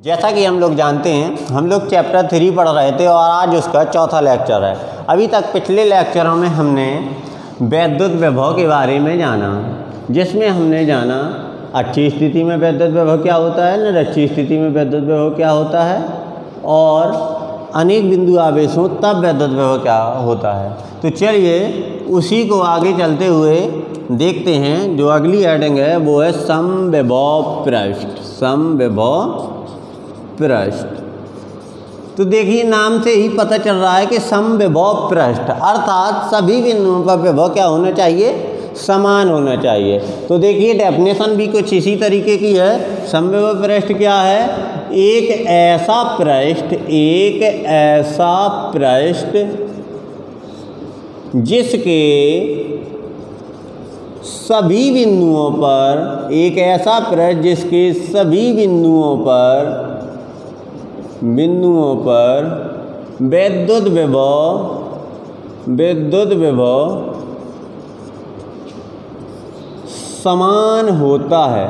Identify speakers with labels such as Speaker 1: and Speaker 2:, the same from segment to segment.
Speaker 1: जैसा कि हम लोग जानते हैं, हम लोग चैप्टर 3 पढ़ रहे थे और आज उसका चौथा लेक्चर है। अभी तक पिछले लेक्चरों में हमने वैद्युत विभव के बारे में जाना, जिसमें हमने जाना अच्छी स्थिति में वैद्युत विभव क्या होता है, निरक्षीय स्थिति में वैद्युत विभव क्या होता है, और अनेक बिंदु आवेश हों तब वैद्युत विभव क्या होता है। तो चलिए उसी को आगे चलते हुए देखते हैं। जो अगली हेडिंग है वो है समविभव पृष्ठ। समविभव पृष्ठ। तो देखिए नाम से ही पता चल रहा है कि समविभव पृष्ठ अर्थात सभी बिंदुओं पर विभव क्या होना चाहिए, समान होना चाहिए। तो देखिए डेफिनेशन भी कुछ इसी तरीके की है। समविभव पृष्ठ क्या है? एक ऐसा पृष्ठ जिसके सभी बिंदुओं पर, एक ऐसा पृष्ठ जिसके सभी बिंदुओं पर वैद्युत विभव समान होता है,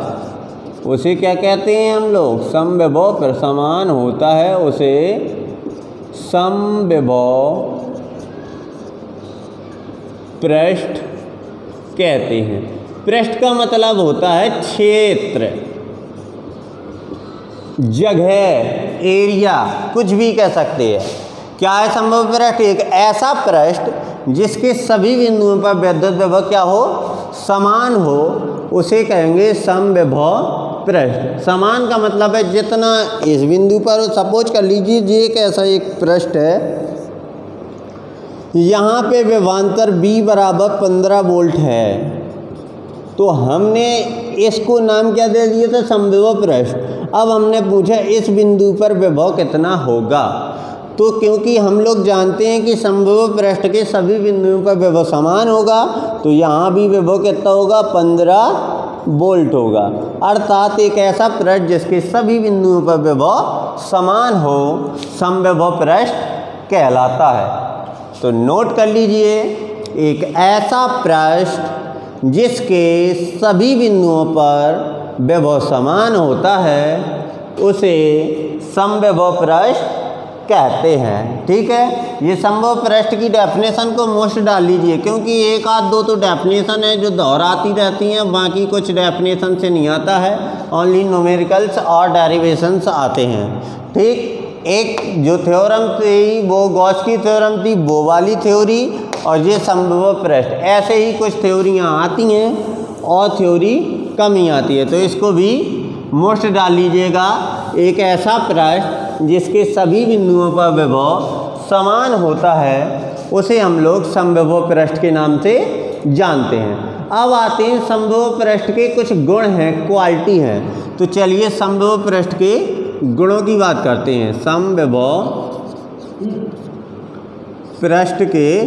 Speaker 1: उसे क्या कहते हैं हम लोग? समविभव पर समान होता है, उसे समविभव पृष्ठ कहते हैं। पृष्ठ का मतलब होता है क्षेत्र, जगह, एरिया, कुछ भी कह सकते हैं। क्या है समविभव पृष्ठ? एक ऐसा पृष्ठ जिसके सभी बिंदुओं पर वैद्युत विभव क्या हो, समान हो, उसे कहेंगे समविभव पृष्ठ। समान का मतलब है जितना इस बिंदु पर हो। सपोज कर लीजिए ये एक ऐसा एक पृष्ठ है, यहाँ पे विभवांतर B बराबर 15 वोल्ट है, तो हमने इसको नाम क्या दे दिया था? समविभव पृष्ठ। अब हमने पूछा इस बिंदु पर विभव कितना होगा, तो क्योंकि हम लोग जानते हैं कि समविभव पृष्ठ के सभी बिंदुओं पर विभव समान होगा, तो यहाँ भी विभव कितना होगा? 15 वोल्ट होगा। अर्थात एक ऐसा पृष्ठ जिसके सभी बिंदुओं पर विभव समान हो समविभव पृष्ठ कहलाता है। तो नोट कर लीजिए, एक ऐसा पृष्ठ जिसके सभी बिंदुओं पर विभव समान होता है उसे समविभव पृष्ठ कहते हैं। ठीक है, ये समविभव पृष्ठ की डेफिनेशन को मोस्ट डाल लीजिए, क्योंकि एक आध दो तो डेफिनेशन है जो दोहराती रहती हैं, बाकी कुछ डेफिनेशन से नहीं आता है, ओनली न्यूमेरिकल्स और डेरिवेशंस आते हैं। ठीक, एक जो थ्योरम थी वो गॉस की थ्योरम थी, वो वाली थ्योरी, और ये समविभव पृष्ठ। ऐसे ही कुछ थ्योरियाँ आती हैं और थ्योरी कम ही आती है, तो इसको भी मोस्ट डाल लीजिएगा। एक ऐसा पृष्ठ जिसके सभी बिंदुओं पर विभव समान होता है उसे हम लोग समविभव पृष्ठ के नाम से जानते हैं। अब आते हैं समविभव पृष्ठ के कुछ गुण हैं, क्वालिटी हैं। तो चलिए समविभव पृष्ठ के गुणों की बात करते हैं। समविभव पृष्ठ के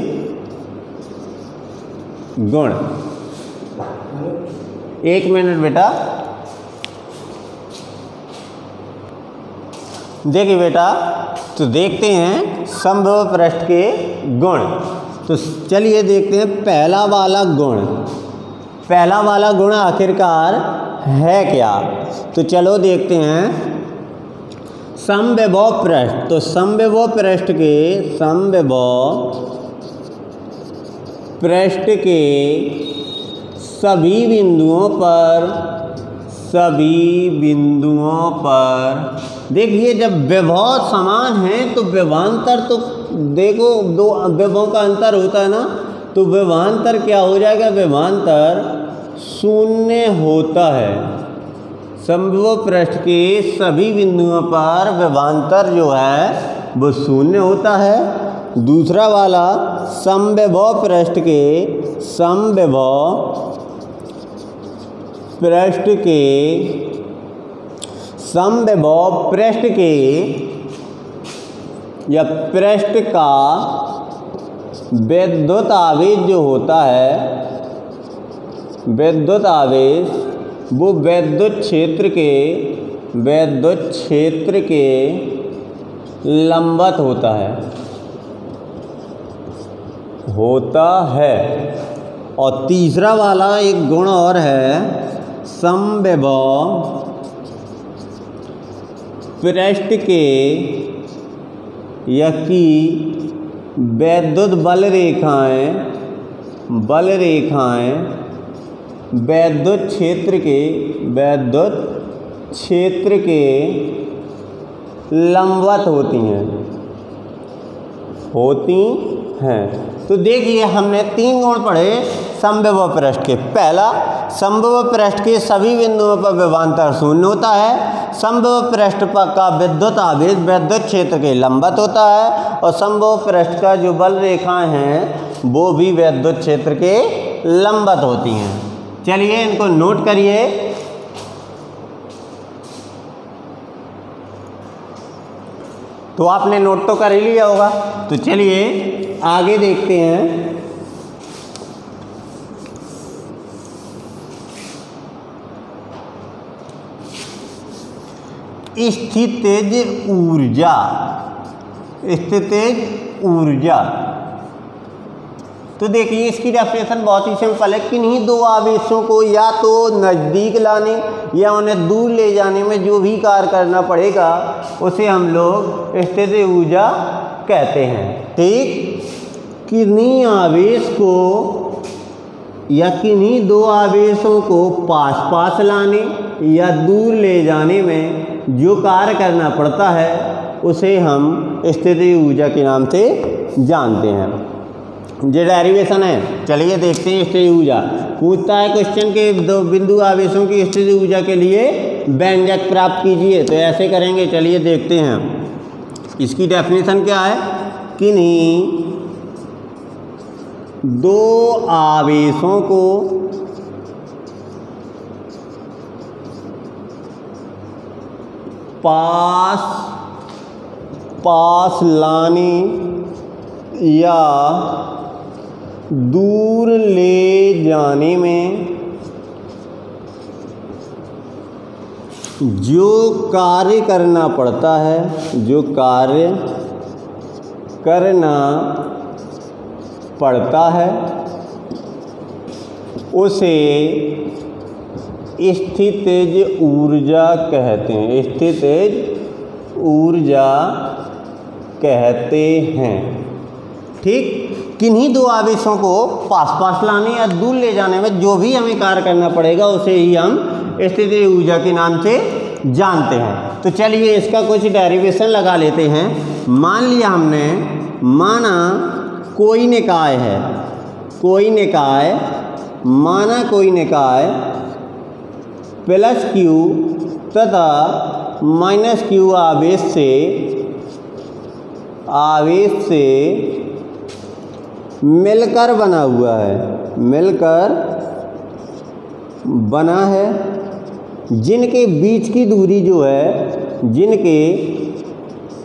Speaker 1: गुण। एक मिनट बेटा, देखिए बेटा, तो देखते हैं समविभव पृष्ठ के गुण। तो चलिए देखते हैं पहला वाला गुण आखिरकार है क्या। तो चलो देखते हैं समविभव पृष्ठ। तो समविभव पृष्ठ के सभी बिंदुओं पर देखिए, जब विभव समान है तो विभवांतर, तो देखो दो विभवों का अंतर होता है ना, तो विभवांतर क्या हो जाएगा? विभवांतर शून्य होता है। समविभव पृष्ठ के सभी बिंदुओं पर विभवांतर जो है वो शून्य होता है। दूसरा वाला समविभव पृष्ठ का वैद्युत आवेश जो होता है, वैद्युत आवेश वो वैद्युत क्षेत्र के लंबवत होता है। और तीसरा वाला एक गुण और है, समविभव पृष्ठ के या की वैद्युत बल रेखाएं वैद्युत क्षेत्र के लंबवत होती हैं। तो देखिए हमने 3 गुण पढ़े समविभव पृष्ठ के। पहला, समविभव पृष्ठ के सभी बिंदुओं पर विभवांतर शून्य होता है। समविभव पृष्ठ पर का विद्युत आवेश वैद्युत क्षेत्र के लंबवत होता है और समविभव पृष्ठ का जो बल रेखाएं हैं वो भी वैद्युत क्षेत्र के लंबवत होती हैं। चलिए इनको नोट करिए। तो आपने नोट तो कर ही लिया होगा। तो चलिए आगे देखते हैं। स्थितिज ऊर्जा। तो देखिए इसकी डेफिनेशन बहुत ही सिंपल है। किन्हीं दो आवेशों को या तो नज़दीक लाने या उन्हें दूर ले जाने में जो भी कार्य करना पड़ेगा उसे हम लोग स्थितिज ऊर्जा कहते हैं। ठीक, किन्हीं आवेश को या किन्हीं दो आवेशों को पास लाने या दूर ले जाने में जो कार्य करना पड़ता है उसे हम स्थितिज ऊर्जा के नाम से जानते हैं। जो डेरिवेशन है चलिए देखते हैं। स्थितिज ऊर्जा पूछता है क्वेश्चन के दो बिंदु आवेशों की स्थितिज ऊर्जा के लिए व्यंजक प्राप्त कीजिए। तो ऐसे करेंगे, चलिए देखते हैं। इसकी डेफिनेशन क्या है? किन्हीं दो आवेशों को पास लाने या दूर ले जाने में जो कार्य करना पड़ता है उसे स्थितिज ऊर्जा कहते हैं। स्थितिज ऊर्जा कहते हैं। ठीक, किन्हीं दो आवेशों को पास लाने या दूर ले जाने में जो भी हमें कार्य करना पड़ेगा उसे ही हम स्थितिज ऊर्जा के नाम से जानते हैं। तो चलिए इसका कुछ डेरिवेशन लगा लेते हैं। मान लिया हमने, माना कोई निकाय है, माना कोई निकाय प्लस क्यू तथा माइनस क्यू आवेश से मिलकर बना है, जिनके बीच की दूरी जो है, जिनके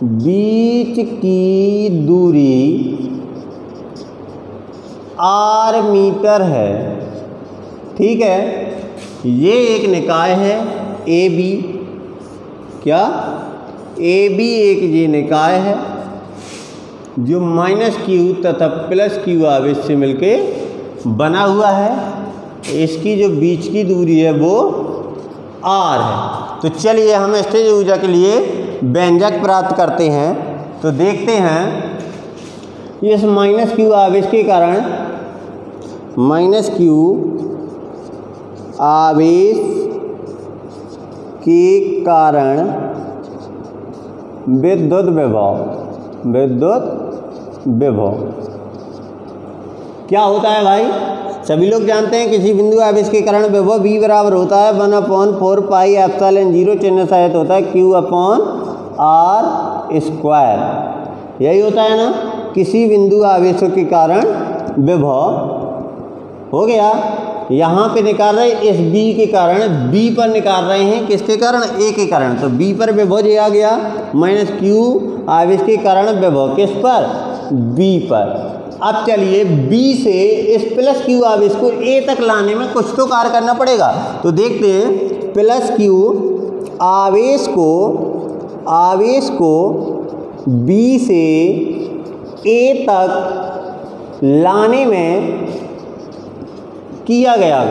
Speaker 1: बीच की दूरी r मीटर है। ठीक है, ये एक निकाय है ए बी। क्या? ए बी एक ये निकाय है जो माइनस क्यू तथा प्लस क्यू आवेश से मिलके बना हुआ है। इसकी जो बीच की दूरी है वो r है। तो चलिए हम स्थितिज ऊर्जा के लिए व्यंजक प्राप्त करते हैं। तो देखते हैं, इस माइनस क्यू आवेश के कारण विद्युत विभव क्या होता है भाई? सभी लोग जानते हैं किसी बिंदु आवेश के कारण विभव v बराबर होता है 1/4 पाई एप्सिलॉन 0, चिन्ह सहित होता है Q/r²। यही होता है ना, किसी बिंदु आवेशों के कारण विभव। हो गया। यहाँ पे निकाल रहे इस B के कारण, B पर निकाल रहे हैं किसके कारण? A के कारण। तो B पर विभव ये आ गया माइनस Q आवेश के कारण विभव किस पर? B पर। अब चलिए B से इस प्लस Q आवेश को A तक लाने में कुछ तो कार्य करना पड़ेगा। तो देखते हैं, प्लस Q आवेश को B से A तक लाने में किया गया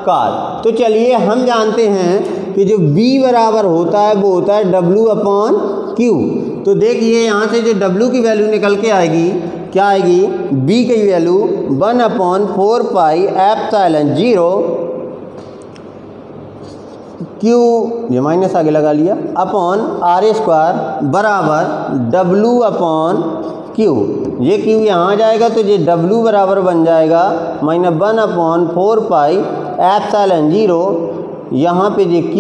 Speaker 1: कार्य। तो चलिए हम जानते हैं कि जो B बराबर होता है वो होता है W/Q। तो देखिए यहाँ से जो W की वैल्यू निकल के आएगी, क्या आएगी, B की वैल्यू 1/4πε0 Q, ये माइनस आगे लगा लिया, अपॉन R² बराबर W/Q। ये Q यहाँ आ जाएगा तो ये W बराबर बन जाएगा -1/4πε0, यहाँ पे ये Q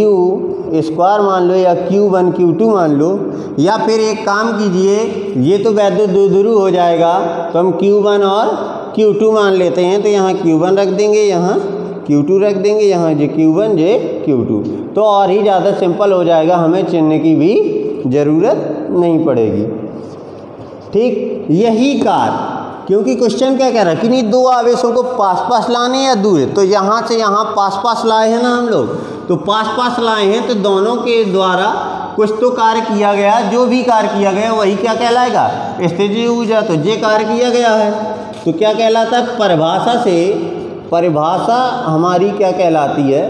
Speaker 1: स्क्वायर मान लो या Q1 Q2 मान लो, या फिर एक काम कीजिए, ये तो वैद्य दुरु हो जाएगा तो हम Q1 और Q2 मान लेते हैं। तो यहाँ Q1 रख देंगे, यहाँ Q2 रख देंगे, यहाँ ये Q1 ये Q2, तो और ही ज़्यादा सिंपल हो जाएगा, हमें चिन्ह की भी ज़रूरत नहीं पड़ेगी। ठीक, यही कार्य, क्योंकि क्वेश्चन क्या कह रहा है कि नहीं दो आवेशों को पास पास लाने या दूर, तो यहाँ से यहाँ पास पास लाए हैं ना हम लोग, तो पास पास लाए हैं तो दोनों के द्वारा कुछ तो कार्य किया गया, जो भी कार्य किया गया वही क्या कहलाएगा, स्थितिज ऊर्जा। तो ये कार्य किया गया है तो क्या कहलाता है, परिभाषा से, परिभाषा हमारी क्या कहलाती है,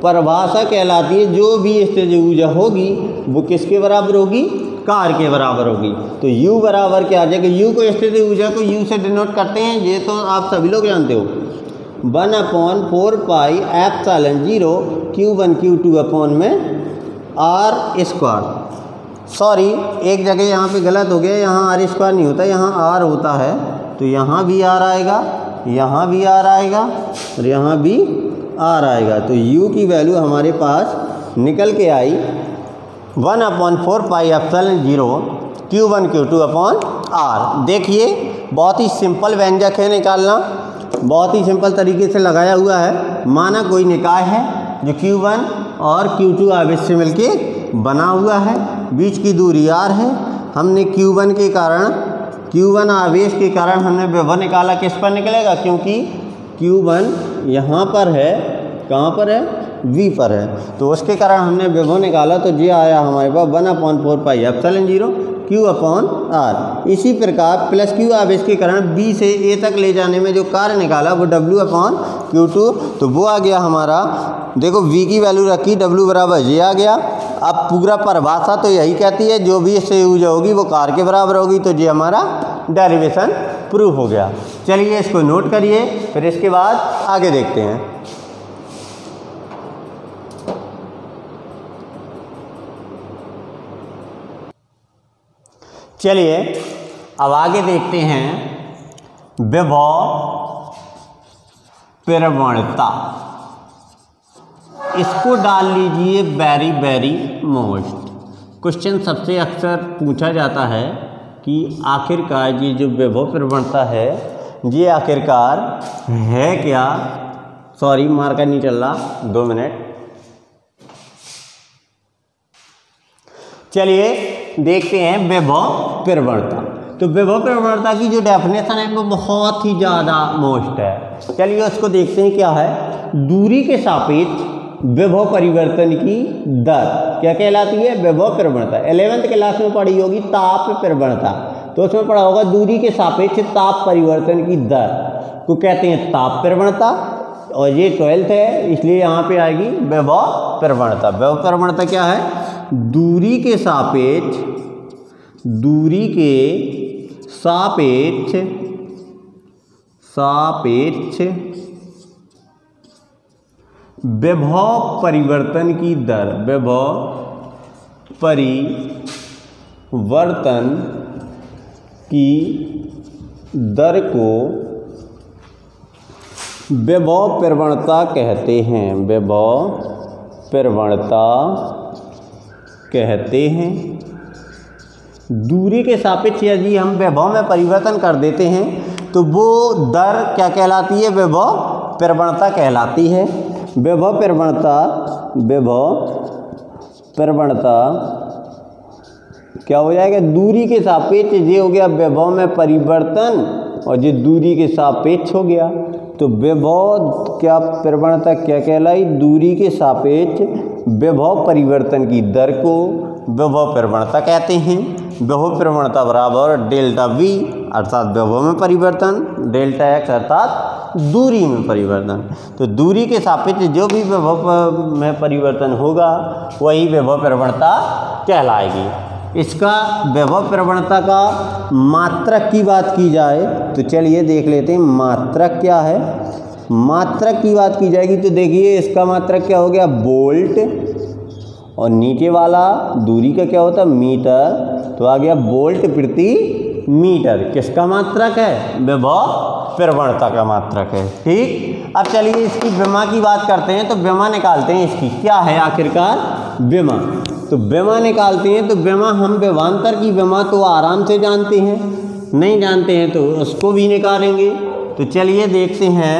Speaker 1: परिभाषा कहलाती है जो भी स्थितिज ऊर्जा होगी वो किसके बराबर होगी, कार्य के बराबर होगी। तो U बराबर क्या आ जाएगा, U को स्थितिज ऊर्जा को U से डिनोट करते हैं, ये तो आप सभी लोग जानते हो, 1/4πε0 Q1 Q2 अपॉन में R²। सॉरी, एक जगह यहाँ पे गलत हो गया, यहाँ R² नहीं होता, यहाँ R होता है, तो यहाँ भी R आएगा, यहाँ भी R आएगा और यहाँ भी R आएगा। तो U की वैल्यू हमारे पास निकल के आई 1/4πε0 Q1 Q2 अपॉन R। देखिए बहुत ही सिंपल व्यंजक है निकालना, बहुत ही सिंपल तरीके से लगाया हुआ है। माना कोई निकाय है जो Q1 और Q2 आवेश से मिलके बना हुआ है, बीच की दूरी R है, हमने Q1 के कारण, Q1 आवेश के कारण हमने विभव निकाला, किस पर निकलेगा, क्योंकि Q1 यहाँ पर है, कहाँ पर है, V पर है, तो उसके कारण हमने विभव निकाला, तो ये आया हमारे पास 1/4πε0 Q/R। इसी प्रकार प्लस Q आवेश के कारण B से A तक ले जाने में जो कार्य निकाला वो W/Q2, तो वो आ गया हमारा, देखो V की वैल्यू रखी, W बराबर ये आ गया। अब पूरा परिभाषा तो यही कहती है जो भी इससे ऊर्जा होगी वो कार्य के बराबर होगी, तो ये हमारा डेरिवेशन प्रूफ हो गया। चलिए इसको नोट करिए, फिर इसके बाद आगे देखते हैं। चलिए अब आगे देखते हैं विभव प्रवणता। इसको डाल लीजिए वेरी वेरी मोस्ट। क्वेश्चन सबसे अक्सर पूछा जाता है कि आखिरकार ये जो विभव प्रवणता है ये आखिरकार है क्या। सॉरी, मार्कर नहीं चल रहा, 2 मिनट। चलिए देखते हैं विभव प्रवणता। तो विभव प्रवणता की जो डेफिनेशन है वो बहुत ही ज़्यादा मोस्ट है। चलिए उसको देखते हैं, क्या है, दूरी के सापेक्ष विभव परिवर्तन की दर क्या कहलाती है, विभव प्रवणता। 11th क्लास में पढ़ी होगी ताप प्रवणता, तो उसमें पढ़ा होगा दूरी के सापेक्ष ताप परिवर्तन की दर को कहते हैं ताप प्रवणता, और ये 12th है इसलिए यहाँ पे आएगी विभव प्रवणता। विभव प्रवणता क्या है, दूरी के सापेक्ष, दूरी के सापेक्ष विभव परिवर्तन की दर, विभव परिवर्तन की दर को विभव प्रवणता कहते हैं, विभव प्रवणता कहते हैं। दूरी के सापेक्ष यदि हम विभव में परिवर्तन कर देते हैं तो वो दर क्या कहलाती है, विभव प्रवणता कहलाती है। विभव प्रवणता क्या हो जाएगा, दूरी के सापेक्ष ये हो गया विभव में परिवर्तन, और ये दूरी के सापेक्ष हो गया, तो विभव क्या प्रवणता क्या कहलाई, दूरी के सापेक्ष विभव परिवर्तन की दर को विभव प्रवणता कहते हैं। विभव प्रवणता बराबर डेल्टा V अर्थात विभव में परिवर्तन, डेल्टा X अर्थात दूरी में परिवर्तन। तो दूरी के सापेक्ष जो भी विभव में परिवर्तन होगा वही विभव प्रवणता कहलाएगी। इसका विभव प्रवणता का मात्रक की बात की जाए तो चलिए देख लेते हैं मात्रक क्या है। मात्रक की बात की जाएगी तो देखिए इसका मात्रक क्या हो गया वोल्ट, और नीचे वाला दूरी का क्या होता है मीटर, तो आ गया वोल्ट प्रति मीटर। किसका मात्रक है? विभव प्रवणता का मात्रक है। ठीक, अब चलिए इसकी विमा की बात करते हैं। तो विमा निकालते हैं इसकी, क्या है आखिरकार विमा। तो विमा निकालते हैं तो विमा हम विभवांतर की विमा तो आराम से जानते हैं, नहीं जानते हैं तो उसको भी निकालेंगे। तो चलिए देखते हैं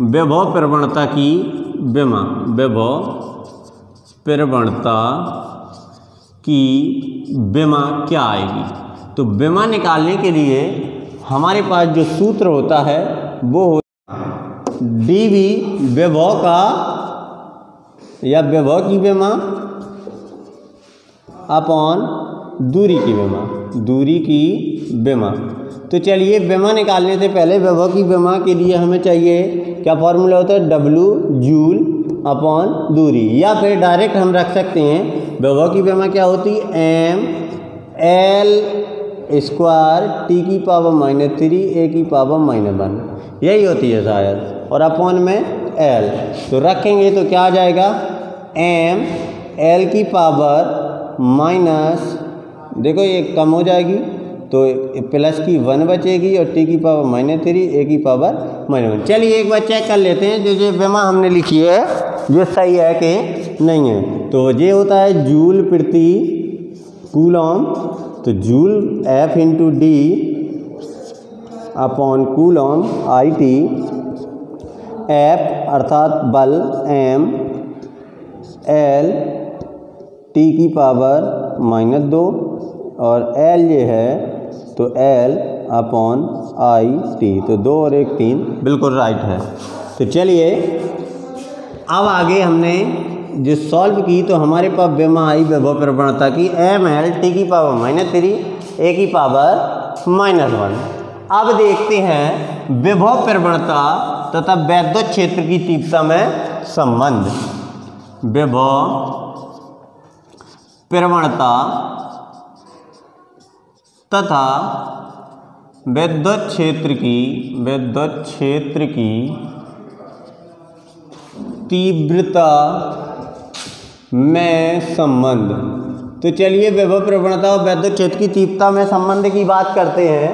Speaker 1: विभव प्रवणता की विमा। विभव प्रवणता की विमा क्या आएगी? तो विमा निकालने के लिए हमारे पास जो सूत्र होता है वो डीवी विभव का या विभव की विमा अपॉन दूरी की विमा, दूरी की विमा। तो चलिए विमा निकालने से पहले विभव की विमा के लिए हमें चाहिए क्या फॉर्मूला होता है? W जूल अपॉन दूरी, या फिर डायरेक्ट हम रख सकते हैं विभव की विमा क्या होती है? एम एल स्क्वायर टी की पावर -3 ए की पावर -1, यही होती है शायद, और अपॉन में एल। तो रखेंगे तो क्या आ जाएगा? एम एल की पावर माइनस, देखो ये कम हो जाएगी तो प्लस की 1 बचेगी और टी की पावर -3 ए की पावर -1। चलिए एक बार चेक कर लेते हैं जो विमा हमने लिखी है जो सही है कि नहीं है। तो ये होता है जूल प्रति कूलम, तो joule F into D upon coulomb IT, F अर्थात बल M, L टी की पावर -2 और L ये है तो L अपॉन IT, तो 2 और 1 3, बिल्कुल राइट है। तो चलिए अब आगे हमने जो सॉल्व की तो हमारे पास विमा आई विभव प्रवणता की ml टी की पावर -3 ए की पावर -1। अब देखते हैं विभव प्रवणता तथा वैद्युत क्षेत्र की तीव्रता में संबंध। विभव प्रवणता तथा वैद्युत क्षेत्र की तीव्रता में संबंध। तो चलिए विभव प्रवणता और वैद्युत क्षेत्र की तीव्रता में संबंध की बात करते हैं।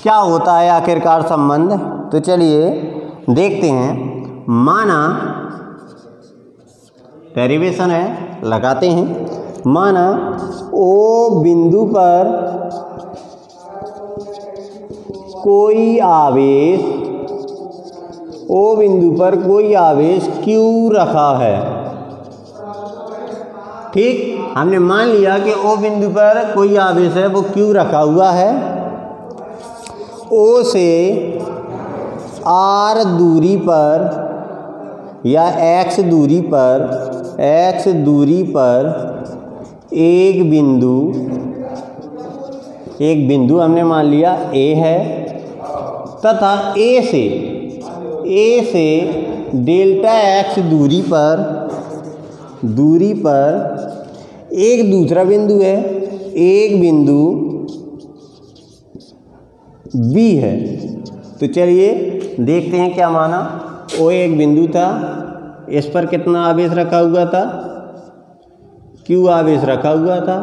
Speaker 1: क्या होता है आखिरकार संबंध? तो चलिए देखते हैं। माना डेरिवेशन है, लगाते हैं। माना ओ बिंदु पर कोई आवेश, ओ बिंदु पर कोई आवेश Q रखा है। ठीक, हमने मान लिया कि ओ बिंदु पर कोई आवेश है वो Q रखा हुआ है। O से R दूरी पर या X दूरी पर एक बिंदु हमने मान लिया A है, तथा A से डेल्टा X दूरी पर एक दूसरा बिंदु है, एक बिंदु B है। तो चलिए देखते हैं क्या माना। O एक बिंदु था, इस पर कितना आवेश रखा हुआ था? Q आवेश रखा हुआ था।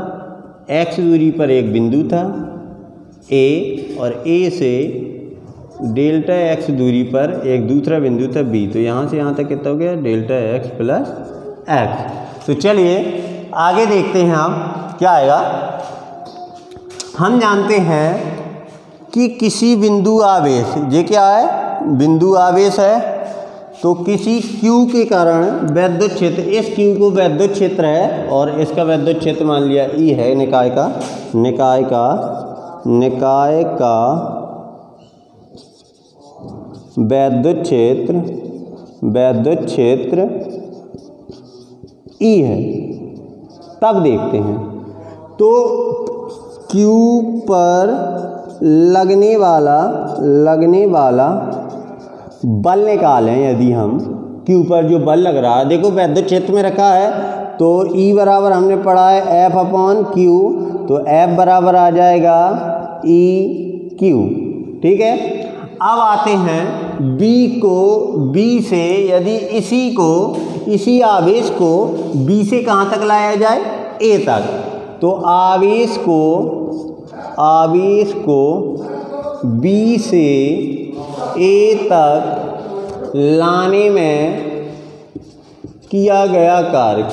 Speaker 1: X दूरी पर एक बिंदु था A, और A से डेल्टा X दूरी पर एक दूसरा बिंदु था B। तो यहाँ से यहाँ तक कितना हो गया? Delta X plus X। तो चलिए आगे देखते हैं हम क्या आएगा। हम जानते हैं कि किसी बिंदु आवेश, ये क्या है? बिंदु आवेश है। तो किसी Q के कारण वैद्युत क्षेत्र, इस Q को वैद्युत क्षेत्र है और इसका वैद्युत क्षेत्र मान लिया E है, निकाय का वैद्युत क्षेत्र E है। तब देखते हैं तो Q पर लगने वाला बल निकालें, यदि हम Q पर जो बल लग रहा है, देखो वैद्युत क्षेत्र में रखा है तो E बराबर हमने पढ़ा है F/Q, तो F बराबर आ जाएगा EQ। ठीक है, अब आते हैं B से, यदि इसी आवेश को B से कहाँ तक लाया जाए, A तक, तो आवेश को B से A तक लाने में किया गया कार्य।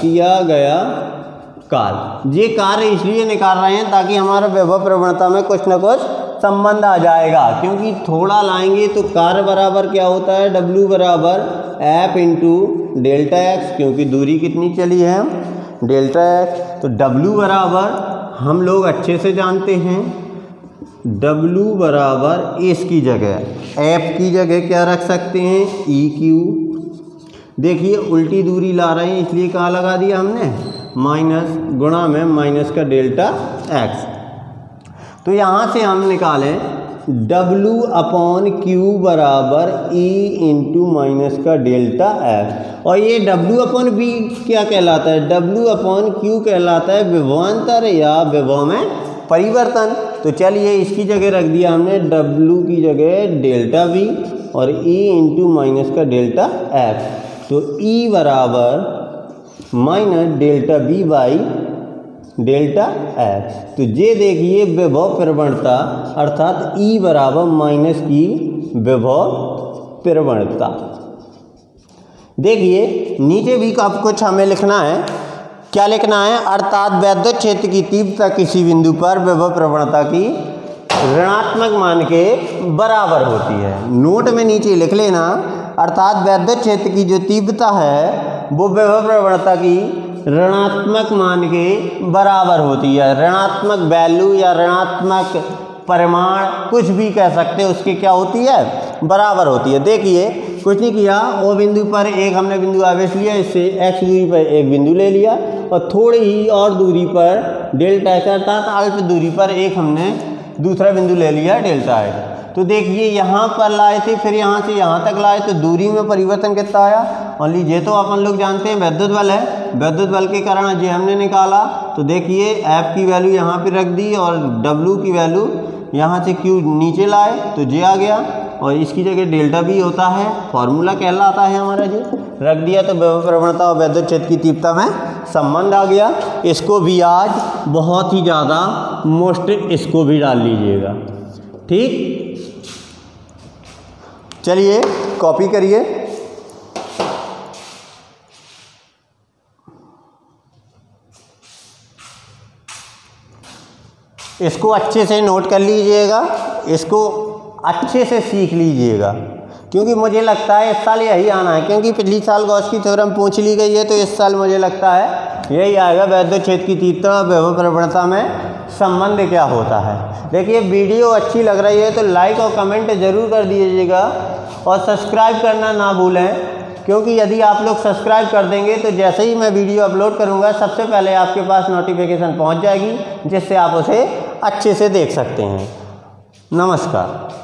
Speaker 1: ये कार्य इसलिए निकाल रहे हैं ताकि हमारा विभव प्रवणता में कुछ न कुछ संबंध आ जाएगा, क्योंकि थोड़ा लाएंगे तो कार्य बराबर क्या होता है, W बराबर F इंटू डेल्टा एक्स, क्योंकि दूरी कितनी चली है, डेल्टा एक्स। तो W बराबर हम लोग अच्छे से जानते हैं, W बराबर इसकी जगह F की जगह क्या रख सकते हैं, EQ। देखिए उल्टी दूरी ला रहे हैं इसलिए कहाँ लगा दिया हमने, माइनस, गुणा में माइनस का डेल्टा एक्स। तो यहाँ से हम निकालें W/Q बराबर E इंटू माइनस का डेल्टा एक्स, और ये W/V क्या कहलाता है, W/Q कहलाता है विभवांतर या विभव में परिवर्तन। तो चलिए इसकी जगह रख दिया हमने W की जगह डेल्टा V और E इंटू माइनस का डेल्टा एक्स। तो E बराबर minus delta V by delta x. तो ये देखिए विभव प्रवणता, अर्थात E बराबर माइनस की विभव प्रवणता। देखिए नीचे भी अब कुछ हमें लिखना है, क्या लिखना है, अर्थात वैद्युत क्षेत्र की तीव्रता किसी बिंदु पर विभव प्रवणता की ऋणात्मक मान के बराबर होती है। नोट में नीचे लिख लेना, अर्थात वैद्युत क्षेत्र की जो तीव्रता है वो विभव प्रवणता की ऋणात्मक मान के बराबर होती है। ऋणात्मक वैल्यू या ऋणात्मक परिमाण कुछ भी कह सकते हैं, उसकी क्या होती है, बराबर होती है। देखिए कुछ नहीं किया, वो बिंदु पर एक हमने बिंदु आवेश लिया, इससे x दूरी पर एक बिंदु ले लिया और थोड़ी ही और दूरी पर डेल्टा x अर्थात अल्प दूरी पर एक हमने दूसरा बिंदु ले लिया डेल्टा x। तो देखिए यहाँ पर लाए थे, फिर यहाँ से यहाँ तक लाए, तो दूरी में परिवर्तन कितना आया, और लीजिए तो अपन लोग जानते हैं वैद्युत बल है, वैद्युत बल के कारण ये हमने निकाला। तो देखिए F की वैल्यू यहाँ पे रख दी और W की वैल्यू यहाँ से Q नीचे लाए तो ये आ गया, और इसकी जगह डेल्टा V होता है, फॉर्मूला कहलाता है हमारा, ये रख दिया। तो विभव प्रवणता और वैद्युत क्षेत्र की तीव्रता में संबंध आ गया। इसको भी आज बहुत ही ज़्यादा मोस्ट, इसको भी डाल लीजिएगा, ठीक। चलिए कॉपी करिए, इसको अच्छे से नोट कर लीजिएगा, इसको अच्छे से सीख लीजिएगा, क्योंकि मुझे लगता है इस साल यही आना है, क्योंकि पिछली साल गॉस की थ्योरम पूछ ली गई है, तो इस साल मुझे लगता है यही आएगा, वैद्युत क्षेत्र की तीव्रता और विभव प्रवणता में संबंध क्या होता है। देखिए वीडियो अच्छी लग रही है तो लाइक और कमेंट ज़रूर कर दीजिएगा, और सब्सक्राइब करना ना भूलें, क्योंकि यदि आप लोग सब्सक्राइब कर देंगे तो जैसे ही मैं वीडियो अपलोड करूंगा सबसे पहले आपके पास नोटिफिकेशन पहुंच जाएगी, जिससे आप उसे अच्छे से देख सकते हैं। नमस्कार।